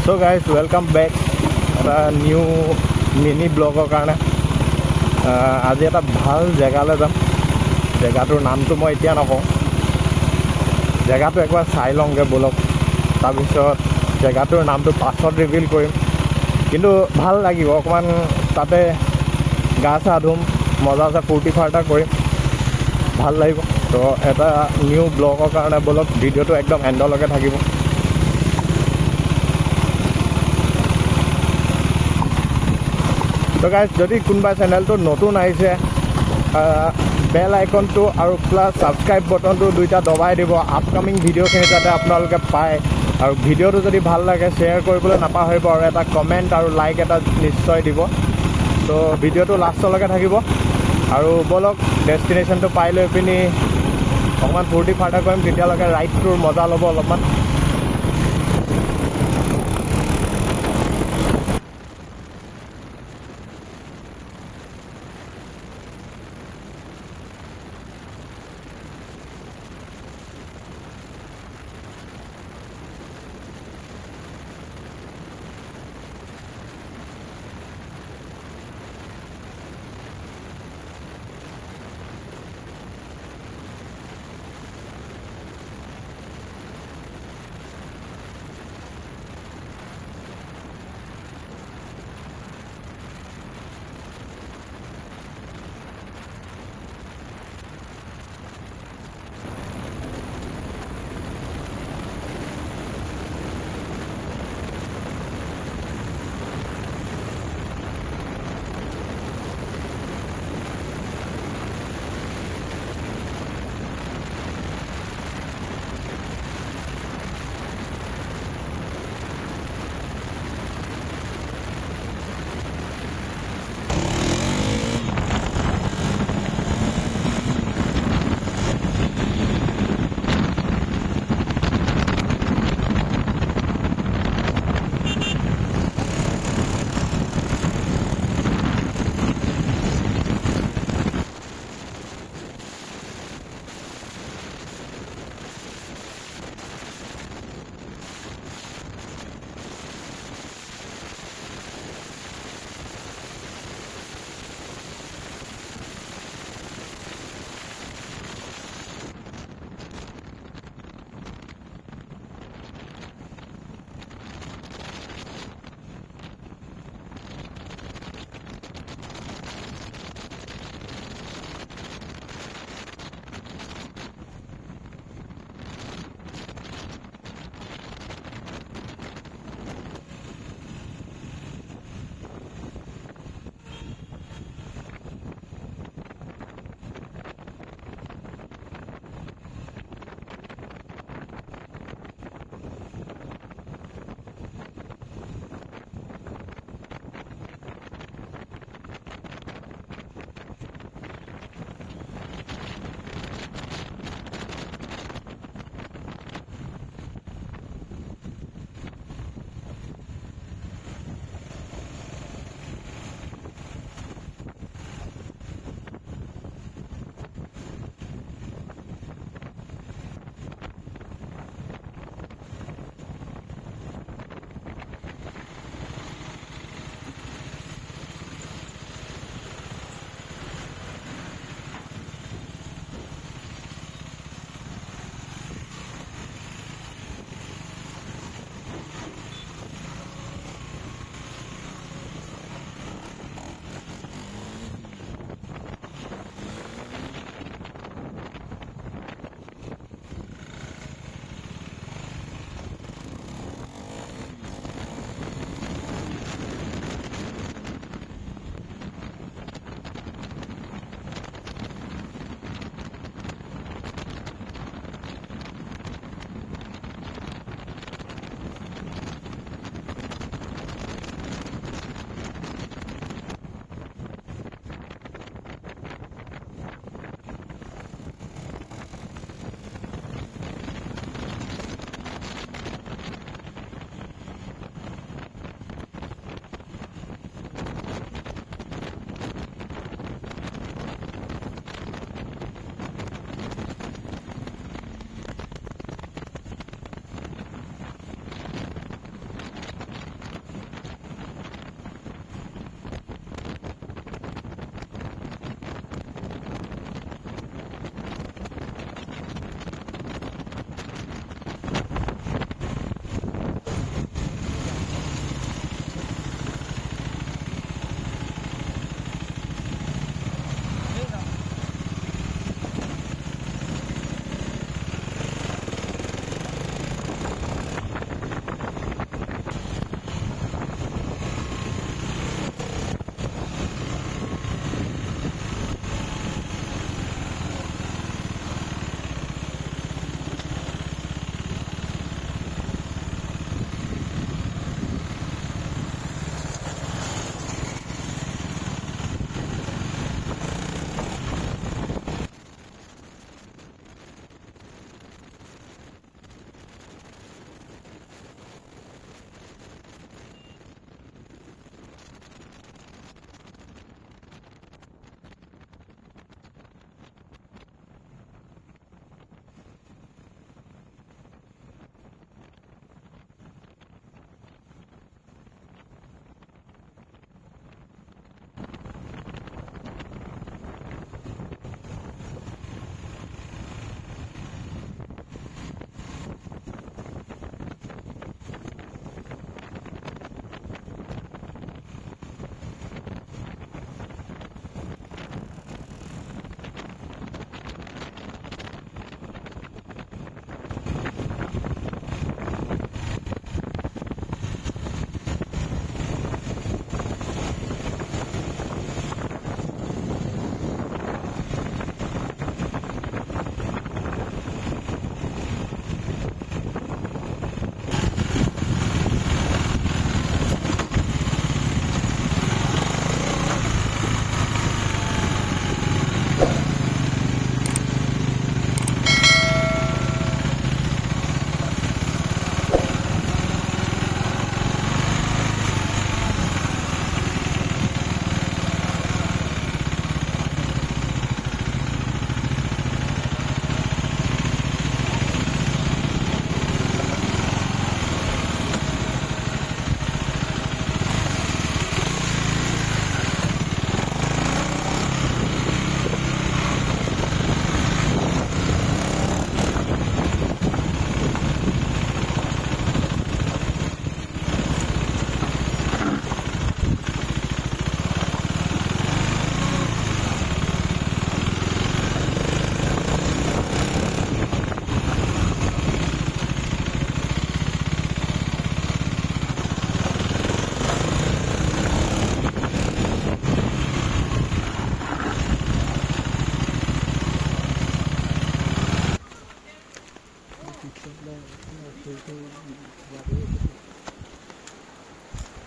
So guys welcome back এটা new mini ব্লগৰ কাৰণে আজি এটা ভাল জেগালৈ যাম। জেগাটোৰ নামটো মই এতিয়া নকওঁ, জেগাটো একবাৰ চাই লওঁগৈ ব'লক। তাৰপিছত জেগাটোৰ নামটো পাছত ৰিভিল কৰিম, কিন্তু ভাল লাগিব অকণমান। তাতে গা চা ধুম, মজা চা ফূৰ্তি ফাৰ্তা কৰিম, ভাল লাগিব। তো এটা নিউ ব্লগৰ কাৰণে ব'লক, ভিডিঅ'টো একদম এণ্ডলৈকে থাকিব। তো গাইজ যদি কোনোবা চেনেলটো নতুন আহিছে, বেল আইকনটো আৰু প্লাছ ছাবস্ক্ৰাইব বটনটো দুইটা দবাই দিব, আপকামিং ভিডিঅ'খিনি যাতে আপোনালোকে পায়। আৰু ভিডিঅ'টো যদি ভাল লাগে শ্বেয়াৰ কৰিবলৈ নাপাহৰিব, আৰু এটা কমেণ্ট আৰু লাইক এটা নিশ্চয় দিব। তো ভিডিঅ'টো লাষ্টলৈকে থাকিব। আৰু ব'লক ডেষ্টিনেশ্যনটো পাই লৈ পিনি অকণমান ফূৰ্তি ফাৰ্তা কৰিম, তেতিয়ালৈকে ৰাইডটোৰ মজা ল'ব অলপমান।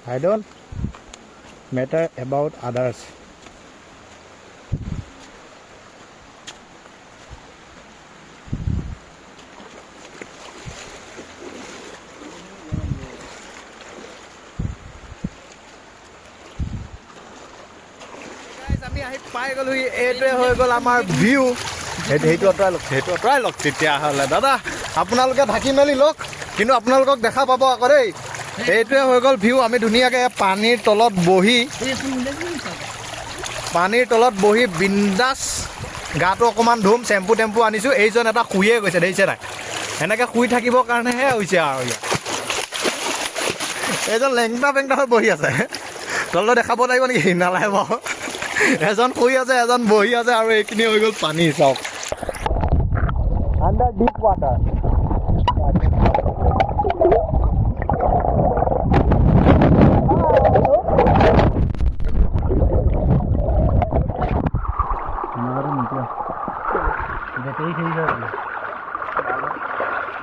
I don't matter about others. আমি আহি পাই গ'লো এইটোৱে হৈ গ'ল আমাৰ ভিউ সেইটো অঁতৰাই লওক তেতিয়াহ'লে দাদা আপোনালোকে ঢাকি মেলি লওক কিন্তু আপোনালোকক দেখা পাব আকৌ দেই এইটোৱে হৈ গ'ল ভিউ আমি ধুনীয়াকৈ পানীৰ তলত বহি বিন্দাছ গাটো অকণমান ধুম চেম্পু টেম্পু আনিছোঁ এইজন এটা শুয়ে গৈছে দেখিছে নাই এনেকৈ শুই থাকিবৰ কাৰণেহে হৈছে আৰু ইয়াত এইজন লেংটা পেংটা হৈ বহি আছে তললৈ দেখাব লাগিব নেকি নালাগে বাৰু এজন শুই আছে এজন বহি আছে আৰু এইখিনি হৈ গ'ল পানী চাওক আণ্ডাৰ ডিপ ৱাটাৰ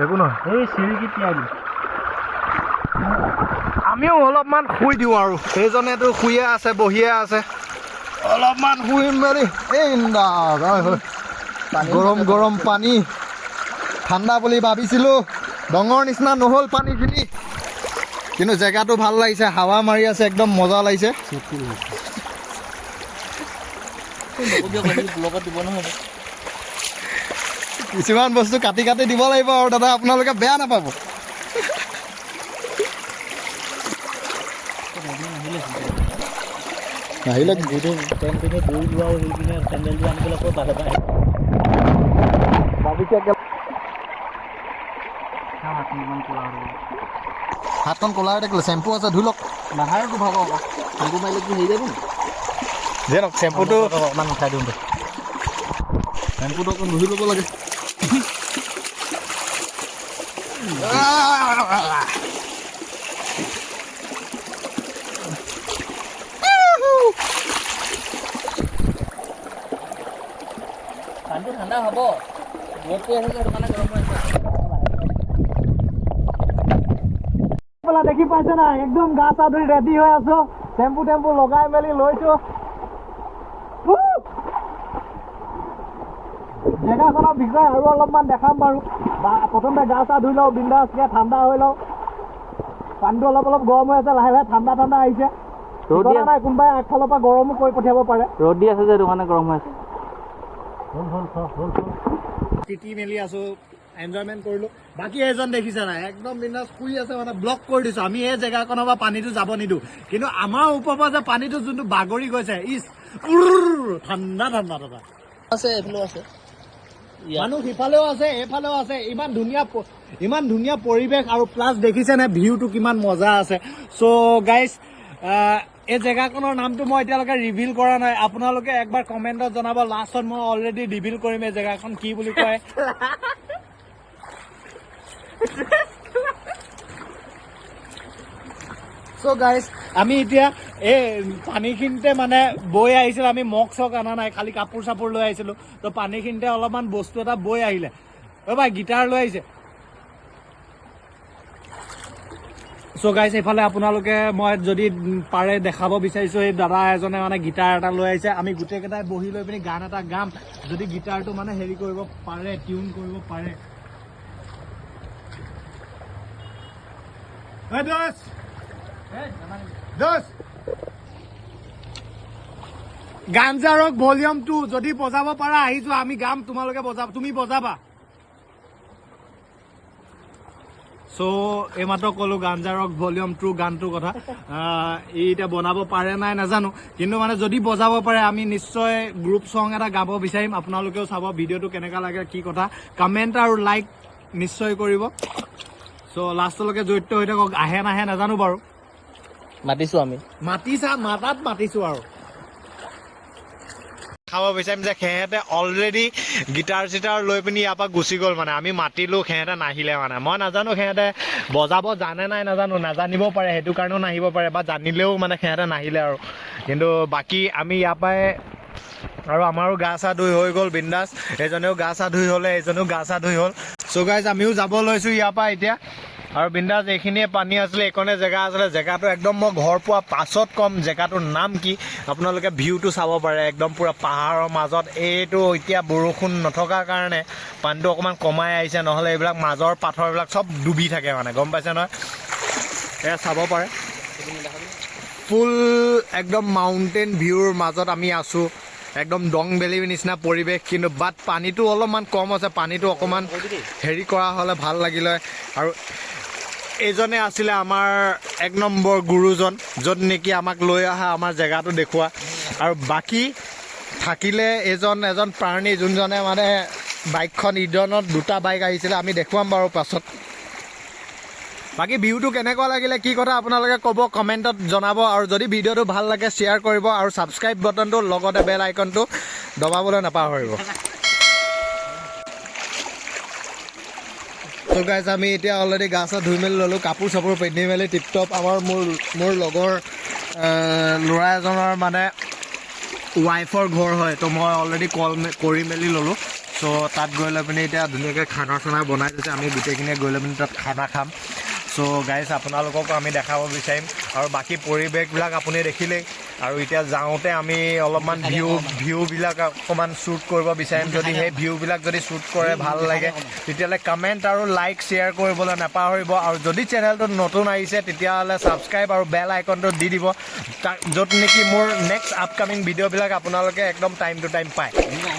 একো নহয় এই চিৰিকি তিয়াই আমিও অলপমান শুই দিওঁ আৰু সেইজনেতো শুয়ে আছে বহিয়ে আছে অলপমান শুই মেলি এই গৰম গৰম পানী ঠাণ্ডা বুলি ভাবিছিলোঁ ডঙৰ নিচিনা নহ'ল পানীখিনি কিন্তু জেগাটো ভাল লাগিছে হাৱা মাৰি আছে একদম মজা লাগিছে কিছুমান বস্তু কাটি কাটি দিব লাগিব আৰু দাদা আপোনালোকে বেয়া নাপাব আহিলে হাতখন কলা হৈ থাকিলে চেম্পু আছে ধুই লওক নাহাৰটো ভাব আকৌ চেম্পু মাৰিলে কি হেৰি যাব যে লওক চেম্পুটো অকণমান উঠাই দিওঁ চেম্পুটো অকণ ধুই ল'ব লাগে পানীটো ঠাণ্ডা হ'ব ৰ'দটো আহিলে সেইটো কাৰণে গৰম হৈ আছে দেখি পাইছে না একদম গা চা ধুই ৰেডি হৈ আছো টেম্পু টেম্পু লগাই মেলি লৈছো জেগাখনৰ বিষয়ে আৰু অলপমান দেখাম বাৰু প্ৰথমতে গা চা ধুই লওঁ বিন্দাছকৈ ঠাণ্ডা হৈ লওঁ পানীটো অলপ অলপ গৰম হৈ আছে লাহে লাহে ঠাণ্ডা ঠাণ্ডা আহিছে ৰ'দ নাই কোনোবাই আগফালৰ পৰা গৰমো কৰি পঠিয়াব পাৰে ৰ'দ দি আছে যে সেইটো কাৰণে গৰম হৈ আছে তিতি মেলি আছো এনজয়মেণ্ট কৰিলোঁ বাকী এজন দেখিছে নাই একদম বিন্দাছ শুই আছে মানে ব্লক কৰি দিছোঁ আমি এই জেগাখনৰ পৰা পানীটো যাব নিদিওঁ কিন্তু আমাৰ ওপৰৰ পৰা যে পানীটো যোনটো বাগৰি গৈছে ঠাণ্ডা ঠাণ্ডা ঠাণ্ডা আছে এইফালেও আছে মানুহ সিফালেও আছে এইফালেও আছে ইমান ধুনীয়া পৰিৱেশ আৰু প্লাছ দেখিছেনে ভিউটো কিমান মজা আছে চ' গাইজ এই জেগাখনৰ নামটো মই এতিয়ালৈকে ৰিভিল কৰা নাই আপোনালোকে একবাৰ কমেণ্টত জনাব লাষ্টত মই অলৰেডি ৰিভিল কৰিম এই জেগাখন কি বুলি কয় চ' গাইজ আমি এতিয়া এই পানীখিনিতে মানে বৈ আহিছিলোঁ আমি মগ চক অনা নাই খালি কাপোৰ চাপোৰ লৈ আহিছিলোঁ তো পানীখিনিতে অলপমান বস্তু এটা বৈ আহিলে ভাই গিটাৰ লৈ আহিছে চ' গাইজ এইফালে আপোনালোকে মই যদি পাৰে দেখাব বিচাৰিছোঁ এই দাদা এজনে মানে গিটাৰ এটা লৈ আহিছে আমি গোটেইকেইটাই বহি লৈ পিনি গান এটা গাম যদি গিটাৰটো মানে হেৰি কৰিব পাৰে টিউন কৰিব পাৰে গাঞ্জা ৰক ভলিউম 2 যদি বজাব পাৰা আহি যোৱা আমি গাম তোমালোকে তুমি বজাবা চ' এইমাত্ৰ ক'লো গাঞ্জা ৰক ভলিউম 2 গানটোৰ কথা ই এতিয়া বনাব পাৰে নাই নাজানো কিন্তু মানে যদি বজাব পাৰে আমি নিশ্চয় গ্ৰুপ ছং এটা গাব বিচাৰিম আপোনালোকেও চাব ভিডিঅ'টো কেনেকুৱা লাগে কি কথা কমেণ্ট আৰু লাইক নিশ্চয় কৰিব চ' লাষ্টলৈকে জড়িত হৈ থাকক আহে নাহে নাজানো বাৰু মাতিছোঁ আমি মাতিছোঁ আৰু খাব বিচাৰিম যে সিহঁতে অলৰেডি গিটাৰ চিটাৰ লৈ পিনি ইয়াৰ পৰা গুচি গ'ল মানে আমি মাতিলোঁ সিহঁতে নাহিলে মানে মই নাজানো সিহঁতে বজাব জানে নাই নাজানিব পাৰে সেইটো কাৰণেও নাহিব পাৰে বা জানিলেও মানে সিহঁতে নাহিলে আৰু কিন্তু বাকী আমি ইয়াৰ পৰাই আৰু আমাৰো গা চা ধুই হৈ গ'ল বিন্দাছ। এজনেও গা চা ধুই হ'লে এজনেও গা চা ধুই হ'ল। চ' গাইজ আমিও যাব লৈছোঁ ইয়াৰ পৰা এতিয়া। আৰু বিন্দাছ এইখিনিয়ে পানী আছিলে, এইকণে জেগা আছিলে। জেগাটো একদম মই ঘৰ পোৱা পাছত কম জেগাটোৰ নাম কি, আপোনালোকে ভিউটো চাব পাৰে। একদম পূৰা পাহাৰৰ মাজত। এইটো এতিয়া বৰষুণ নথকাৰ কাৰণে পানীটো অকণমান কমাই আহিছে, নহ'লে এইবিলাক মাজৰ পাথৰবিলাক চব ডুবি থাকে মানে, গম পাইছে নহয়। এয়া চাব পাৰে ফুল একদম মাউণ্টেইন ভিউৰ মাজত আমি আছোঁ। একদম ডং ভেলী নিচিনা পৰিৱেশ, কিন্তু বাট পানীটো অলপমান কম আছে। পানীটো অকণমান হেৰি কৰা হ'লে ভাল লাগিলে। আৰু এইজনে আছিলে আমাৰ 1 নম্বৰ গুৰুজন, য'ত নেকি আমাক লৈ অহা আমাৰ জেগাটো দেখুওৱা। আৰু বাকী থাকিলে এজন প্ৰাণী, যোনজনে মানে বাইকখন ইডনত 2টা বাইক আহিছিলে, আমি দেখুৱাম বাৰু পাছত। বাকী ভিউটো কেনেকুৱা লাগিলে, কি কথা আপোনালোকে ক'ব, কমেণ্টত জনাব। আৰু যদি ভিডিঅ'টো ভাল লাগে শ্বেয়াৰ কৰিব, আৰু ছাবস্ক্ৰাইব বাটনটো লগতে বেল আইকনটো দবাবলৈ নাপাহৰিব। ত' গাইজ আমি এতিয়া অলৰেডি গা চা ধুই মেলি ল'লোঁ, কাপোৰ চাপোৰ পিন্ধি মেলি টিপটপ। আমাৰ মোৰ লগৰ ল'ৰা এজনৰ মানে ৱাইফৰ ঘৰ হয়, তো মই অলৰেডি কল কৰি মেলি ল'লোঁ। চ' তাত গৈ লৈ পিনি এতিয়া ধুনীয়াকৈ খানা চানা বনাই দিছে, আমি গোটেইখিনিয়ে গৈ লৈ পিনি তাত খানা খাম। চ' গাইজ আপোনালোককো আমি দেখাব বিচাৰিম। আৰু বাকী পৰিৱেশবিলাক আপুনি দেখিলেই। আৰু এতিয়া যাওঁতে আমি অলপমান ভিউবিলাক অকণমান শ্বুট কৰিব বিচাৰিম। যদি সেই ভিউবিলাক যদি শ্বুট কৰে ভাল লাগে, তেতিয়াহ'লে কমেণ্ট আৰু লাইক শ্বেয়াৰ কৰিবলৈ নাপাহৰিব। আৰু যদি চেনেলটোত নতুন আহিছে, তেতিয়াহ'লে ছাবস্ক্ৰাইব আৰু বেল আইকনটো দি দিব, য'ত নেকি মোৰ নেক্সট আপকামিং ভিডিঅ'বিলাক আপোনালোকে একদম টাইম টু টাইম পায়।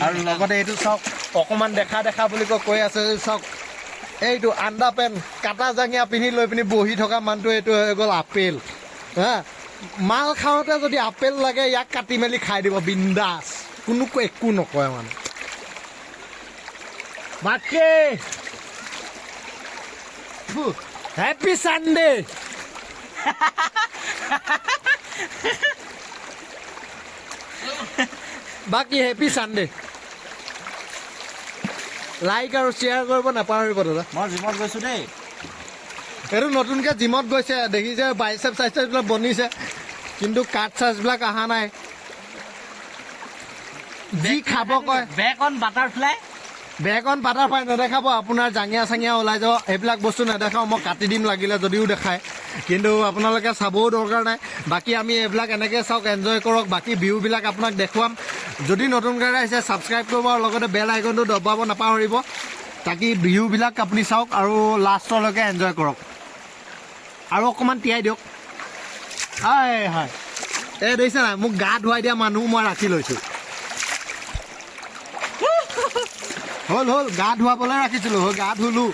আৰু লগতে এইটো চাওক, অকণমান দেখা বুলি কৈ আছে, চাওক এইটো আণ্ডাৰ পেণ্ট কাটা জাঙিয়া পিন্ধি লৈ পিনি বহি থকা মানুহটো, এইটো হৈ গ'ল আপেল। হা, মাল খাওঁতে যদি আপেল লাগে, ইয়াক কাটি মেলি খাই দিব বিন্দাছ, কোনো একো নকয় মানে। বাকী হেপী চানডে। বাকী হেপী চানডে। লাইক আৰু শ্বেয়াৰ কৰিব নাপাহৰিব দাদা। মই জিমত গৈছোঁ দেই। এইটো নতুনকৈ জিমত গৈছে, দেখিছে বাইচেপ চাইচেপবিলাক বনিছে, কিন্তু কাট চাৰ্জবিলাক অহা নাই। যি খাব কয় বেক অন বাটাৰফ্লাই নেদেখাব, আপোনাৰ জাঙিয়া চাঙিয়া ওলাই যাব, সেইবিলাক বস্তু নেদেখাওঁ। মই কাটি দিম লাগিলে যদিও দেখায়, কিন্তু আপোনালোকে চাবও দৰকাৰ নাই। বাকী আমি এইবিলাক এনেকৈ চাওক, এনজয় কৰক। বাকী ভিউবিলাক আপোনাক দেখুৱাম। যদি নতুনকৈ আহিছে ছাবস্ক্ৰাইব কৰিব, আৰু লগতে বেল আইকনটো দবাব নাপাহৰিব, তাকি ভিউবিলাক আপুনি চাওক আৰু লাষ্টলৈকে এনজয় কৰক। আৰু অকণমান তিয়াই দিয়ক। হয় হয়, এই দেখিছে নাই, মোক গা ধুৱাই দিয়া মানুহ মই ৰাখি লৈছোঁ। হ'ল গা ধুৱাবলৈ ৰাখিছিলোঁ, গা ধুলোঁ,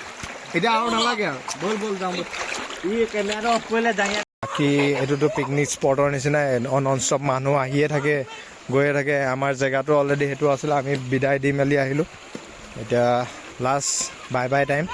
এতিয়া আৰু নালাগে আৰু। বল যাওঁ ই কেমেৰাটো অফ কৰিলে জাঙিয়া। বাকী এইটোতো পিকনিক স্পটৰ নিচিনাই, নন ষ্টপ মানুহ আহিয়ে থাকে গৈয়ে থাকে। আমাৰ জেগাটো অলৰেডি সেইটো আছিলে, আমি বিদায় দি মেলি আহিলোঁ। এতিয়া লাষ্ট বাই টাইম।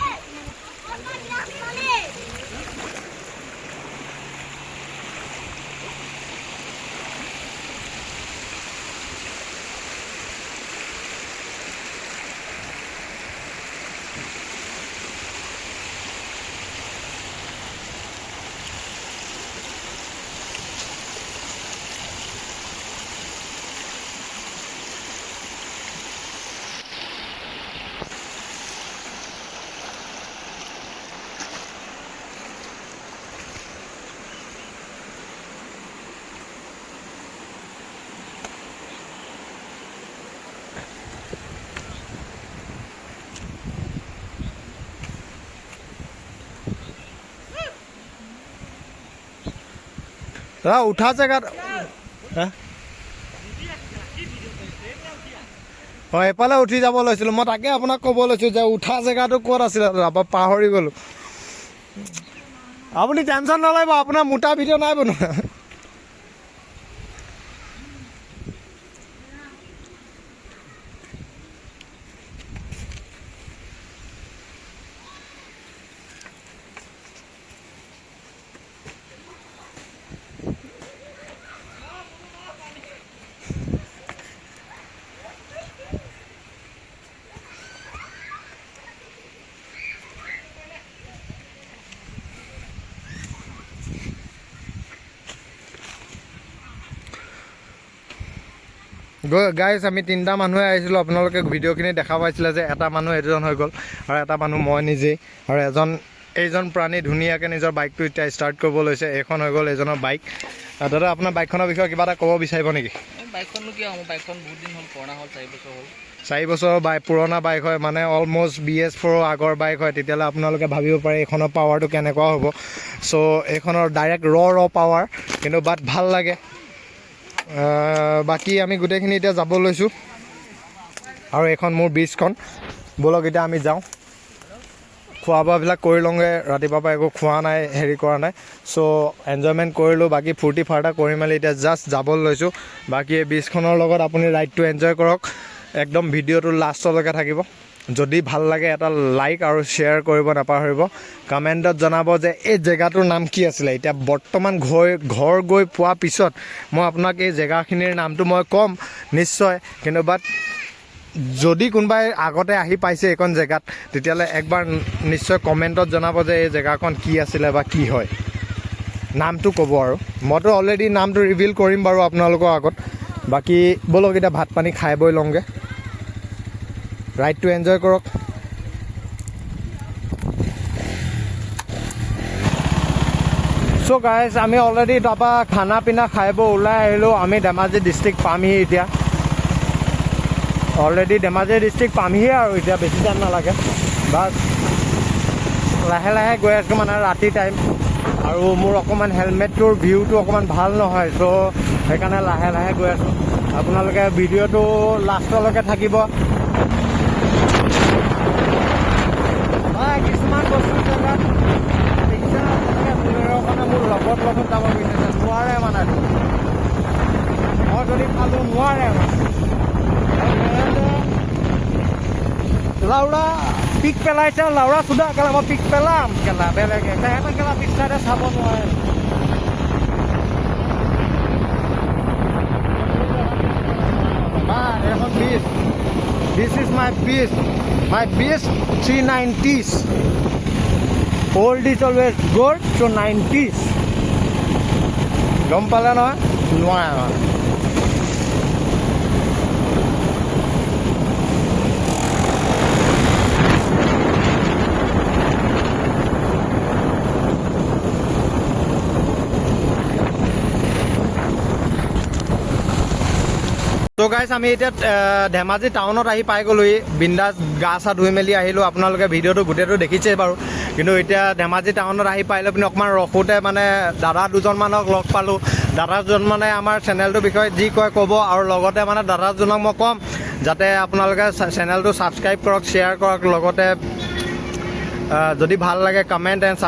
দাদা উঠা জেগাত হয়, এফালে উঠি যাব লৈছিলোঁ। মই তাকে আপোনাক ক'ব লৈছোঁ যে উঠা জেগাটো ক'ত আছিলে, দাদা পাহৰি গ'লোঁ। আপুনি টেনশ্যন নল'ব, আপোনাৰ মোটা ভিডিঅ' নাই বনোৱা। গাইজ আমি তিনিটা মানুহে আহিছিলোঁ আপোনালোকে ভিডিঅ'খিনি দেখা পাইছিলে যে এটা মানুহ এজন হৈ গ'ল আৰু এটা মানুহ মই নিজেই আৰু এইজন প্ৰাণী ধুনীয়াকৈ নিজৰ বাইকটো এতিয়া ষ্টাৰ্ট কৰিব লৈছে এইখন হৈ গ'ল এইজনৰ বাইক দাদা আপোনাৰ বাইকখনৰ বিষয়ে কিবা এটা ক'ব বিচাৰিব নেকি বাইকখননো কি হ'ব বাইকখন বহুত দিন হ'ল পুৰণা হ'ল 4 বছৰ হ'ল 4 বছৰৰ পুৰণা বাইক হয় মানে অলম'ষ্ট BS4 আগৰ বাইক হয় তেতিয়াহ'লে আপোনালোকে ভাবিব পাৰে এইখনৰ পাৱাৰটো কেনেকুৱা হ'ব চ' এইখনৰ ডাইৰেক্ট ৰ পাৱাৰ কিন্তু বাট ভাল লাগে বাকী আমি গোটেইখিনি এতিয়া যাব লৈছোঁ আৰু এইখন মোৰ ব্ৰিজখন ব'লক এতিয়া আমি যাওঁ খোৱা বোৱাবিলাক কৰি লওঁগৈ ৰাতিপুৱাৰ পৰা একো খোৱা নাই হেৰি কৰা নাই চ' এনজয়মেণ্ট কৰিলোঁ বাকী ফূৰ্তি ফাৰ্তা কৰি মেলি এতিয়া জাষ্ট যাব লৈছোঁ বাকী এই ব্ৰিজখনৰ লগত আপুনি ৰাইডটো এনজয় কৰক একদম ভিডিঅ'টো লাষ্টলৈকে থাকিব যদি ভাল লাগে এটা লাইক আৰু শ্বেয়াৰ কৰিব নাপাহৰিব কমেণ্টত জনাব যে এই জেগাটোৰ নাম কি আছিলে এতিয়া বৰ্তমান ঘৰ গৈ পোৱাৰ পিছত মই আপোনাক এই জেগাখিনিৰ নামটো মই ক'ম নিশ্চয় কিন্তু বাট যদি কোনোবাই আগতে আহি পাইছে এইখন জেগাত তেতিয়াহ'লে একবাৰ নিশ্চয় কমেণ্টত জনাব যে এই জেগাখন কি আছিলে বা কি হয় নামটো ক'ব আৰু মইতো অলৰেডি নামটো ৰিভিল কৰিম বাৰু আপোনালোকৰ আগত বাকী ব'লক এতিয়া ভাত পানী খাই বৈ লওঁগৈ ৰাইডটো এনজয় কৰক চ' গাইজ আমি অলৰেডি তাৰপৰা খানা পিনা খাই বৈ ওলাই আহিলোঁ আমি ধেমাজি ডিষ্ট্ৰিক্ট পামহি এতিয়া অলৰেডি ধেমাজি ডিষ্ট্ৰিক্ট পামহিয়ে আৰু এতিয়া বেছি টাইম নালাগে বাছ লাহে লাহে গৈ আছোঁ মানে ৰাতি টাইম আৰু মোৰ অকণমান হেলমেটটোৰ ভিউটো অকণমান ভাল নহয় চ' সেইকাৰণে লাহে লাহে গৈ আছোঁ আপোনালোকে ভিডিঅ'টো লাষ্টলৈকে থাকিব কিছুমান বস্তু জেগাত মোৰ লগত যাব বিচাৰিছে নোৱাৰে মানে মই যদি পালোঁ নোৱাৰে লাউৰা পিক পেলাইছে লাউৰা চুদা কেলা মই পিক পেলাম কেলা বেলেগে তেহেঁতে কেলা পিক চাইডে চাব নোৱাৰে এখন বিচ দিছ ইজ মাই বিচ 390s old is always good so 90s গম পালে নহয় নোৱাৰে তো গাইজ আমি এতিয়া ধেমাজি টাউনত আহি পাই গ'লোহি বিন্দাছ গা চা ধুই মেলি আহিলোঁ আপোনালোকে ভিডিঅ'টো গোটেইটো দেখিছেই বাৰু কিন্তু এতিয়া ধেমাজি টাউনত আহি পাই লৈ পিনি অকণমান ৰখোঁতে মানে দাদা দুজনমানক লগ পালোঁ দাদাজন মানে আমাৰ চেনেলটোৰ বিষয়ে যি কয় ক'ব আৰু লগতে মানে দাদাজনক মই ক'ম যাতে আপোনালোকে চেনেলটো ছাবস্ক্ৰাইব কৰক শ্বেয়াৰ কৰক লগতে যদি ভাল লাগে কমেণ্ট এণ্ড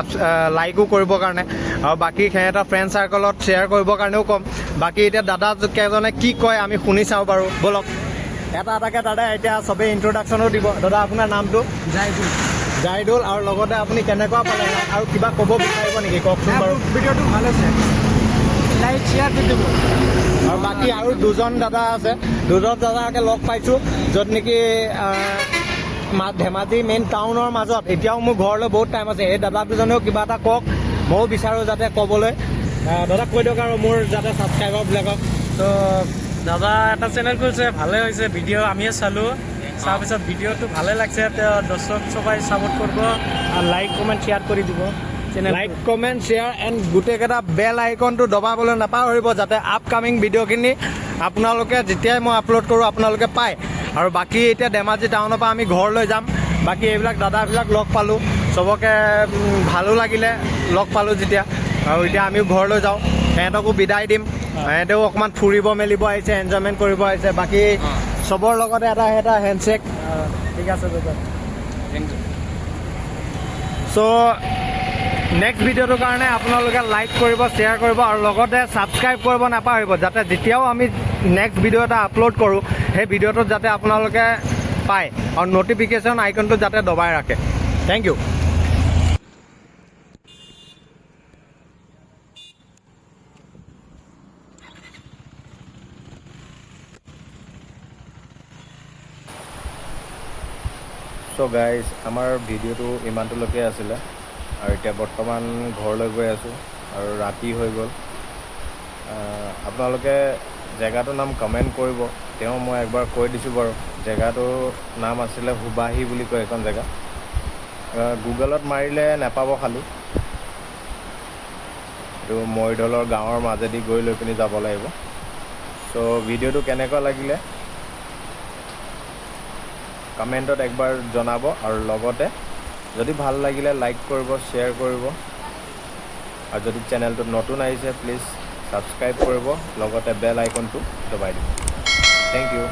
লাইকো কৰিবৰ কাৰণে আৰু বাকী সিহঁতৰ ফ্ৰেণ্ড চাৰ্কলত শ্বেয়াৰ কৰিবৰ কাৰণেও ক'ম বাকী এতিয়া দাদা কেইজনে কি কয় আমি শুনি চাওঁ বাৰু ব'লক এটা এটাকৈ দাদা এতিয়া চবেই ইণ্ট্ৰডাকশ্যনো দিব দাদা আপোনাৰ নামটো জাইদুল আৰু লগতে আপুনি কেনেকুৱা পালে আৰু কিবা ক'ব বিচাৰিব নেকি কওকচোন বাৰু ভিডিঅ'টো ভাল আছে লাইক শ্বেয়াৰ কৰি দিব আৰু বাকী আৰু দুজন দাদা আছে দুজন দাদাকে লগ পাইছোঁ য'ত নেকি ধেমাজি মেইন টাউনৰ মাজত এতিয়াও মোৰ ঘৰলৈ বহুত টাইম আছে এই দাদা দুজনেও কিবা এটা কওক ময়ো বিচাৰোঁ যাতে ক'বলৈ দাদা কৈ দিয়ক আৰু মোৰ যাতে ছাবস্ক্ৰাইবাৰবিলাকক তো দাদা এটা চেনেল খুলিছে ভালে হৈছে ভিডিঅ' আমিও চালোঁ চোৱাৰ পিছত ভিডিঅ'টো ভালে লাগছে দৰ্শক সবাই ছাপোৰ্ট কৰিব আৰু লাইক কমেণ্ট শ্বেয়াৰ কৰি দিব channel like comment share and গোটেইকেইটা বেল আইকনটো দবাবলৈ নাপাহৰিব যাতে আপকামিং ভিডিঅ'খিনি আপোনালোকে যেতিয়াই মই আপলোড কৰোঁ আপোনালোকে পায় আৰু বাকী এতিয়া ধেমাজি টাউনৰ পৰা আমি ঘৰলৈ যাম বাকী এইবিলাক দাদাবিলাক লগ পালোঁ চবকে ভালো লাগিলে লগ পালোঁ যেতিয়া আৰু এতিয়া আমিও ঘৰলৈ যাওঁ সিহঁতকো বিদায় দিম সিহঁতেও অকণমান ফুৰিব মেলিব আহিছে এনজয়মেণ্ট কৰিব আহিছে বাকী চবৰ লগতে এটা হেণ্ডশ্বেক ঠিক আছে দাদা থেংক ইউ চ' নেক্সট ভিডিঅ'টোৰ কাৰণে আপোনালোকে লাইক কৰিব শ্বেয়াৰ কৰিব আৰু লগতে ছাবস্ক্ৰাইব কৰিব নাপাহৰিব যাতে যেতিয়াও আমি নেক্সট ভিডিঅ' এটা আপলোড কৰোঁ সেই ভিডিঅ'টোত যাতে আপোনালোকে পায় আৰু ন'টিফিকেশ্যন আইকনটো যাতে দবাই ৰাখে থেংক ইউ চ' গাইজ আমাৰ ভিডিঅ'টো ইমানটোলৈকে আছিলে আৰু এতিয়া বৰ্তমান ঘৰলৈ গৈ আছোঁ আৰু ৰাতি হৈ গ'ল আপোনালোকে জেগাটোৰ নাম কমেণ্ট কৰিব। তেওঁ মই একবাৰ কৈ দিছোঁ বাৰু, জেগাটোৰ নাম আছিলে হুবাহি বুলি কয় এইখন জেগা। গুগলত মাৰিলে নাপাব খালি। এইটো মৰিধলৰ গাঁৱৰ মাজেদি গৈ লৈ পিনি যাব লাগিব। চ' ভিডিঅ'টো কেনেকুৱা লাগিলে কমেণ্টত একবাৰ জনাব, আৰু লগতে যদি ভাল লাগিলে লাইক কৰিব, শ্বেয়াৰ কৰিব, আৰু যদি চেনেলটোত নতুন আহিছে প্লিজ ছাবস্ক্ৰাইব কৰিব, লগতে বেল আইকনটো দবাই দিব। Thank U.